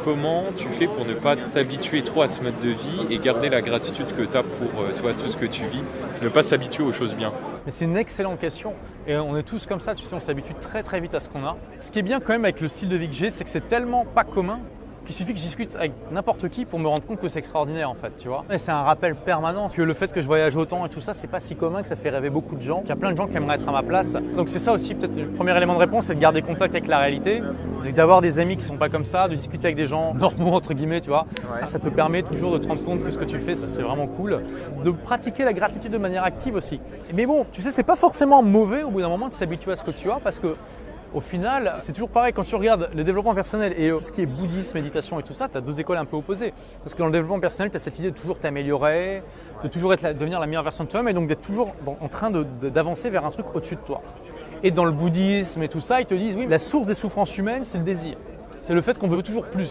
comment tu fais pour ne pas t'habituer trop à ce mode de vie et garder la gratitude que tu as pour toi, tout ce que tu vis, ne pas s'habituer aux choses bien? Mais c'est une excellente question et on est tous comme ça, tu sais, on s'habitue très très vite à ce qu'on a. Ce qui est bien quand même avec le style de vie que j'ai, c'est que c'est tellement pas commun qu'il suffit que je discute avec n'importe qui pour me rendre compte que c'est extraordinaire en fait, tu vois. Et c'est un rappel permanent que le fait que je voyage autant et tout ça, c'est pas si commun, que ça fait rêver beaucoup de gens, qu'il y a plein de gens qui aimeraient être à ma place. Donc c'est ça aussi peut-être le premier élément de réponse, c'est de garder contact avec la réalité, d'avoir des amis qui sont pas comme ça, de discuter avec des gens normaux entre guillemets, tu vois. Ouais. Ça te permet toujours de te rendre compte que ce que tu fais, c'est vraiment cool. De pratiquer la gratitude de manière active aussi. Mais bon, tu sais, c'est pas forcément mauvais au bout d'un moment de s'habituer à ce que tu as parce que au final, c'est toujours pareil, quand tu regardes le développement personnel et tout ce qui est bouddhisme, méditation et tout ça, tu as deux écoles un peu opposées. Parce que dans le développement personnel, tu as cette idée de toujours t'améliorer, de toujours devenir la meilleure version de toi-même et donc d'être toujours en train d'avancer vers un truc au-dessus de toi. Et dans le bouddhisme et tout ça, ils te disent, oui, la source des souffrances humaines, c'est le désir. C'est le fait qu'on veut toujours plus.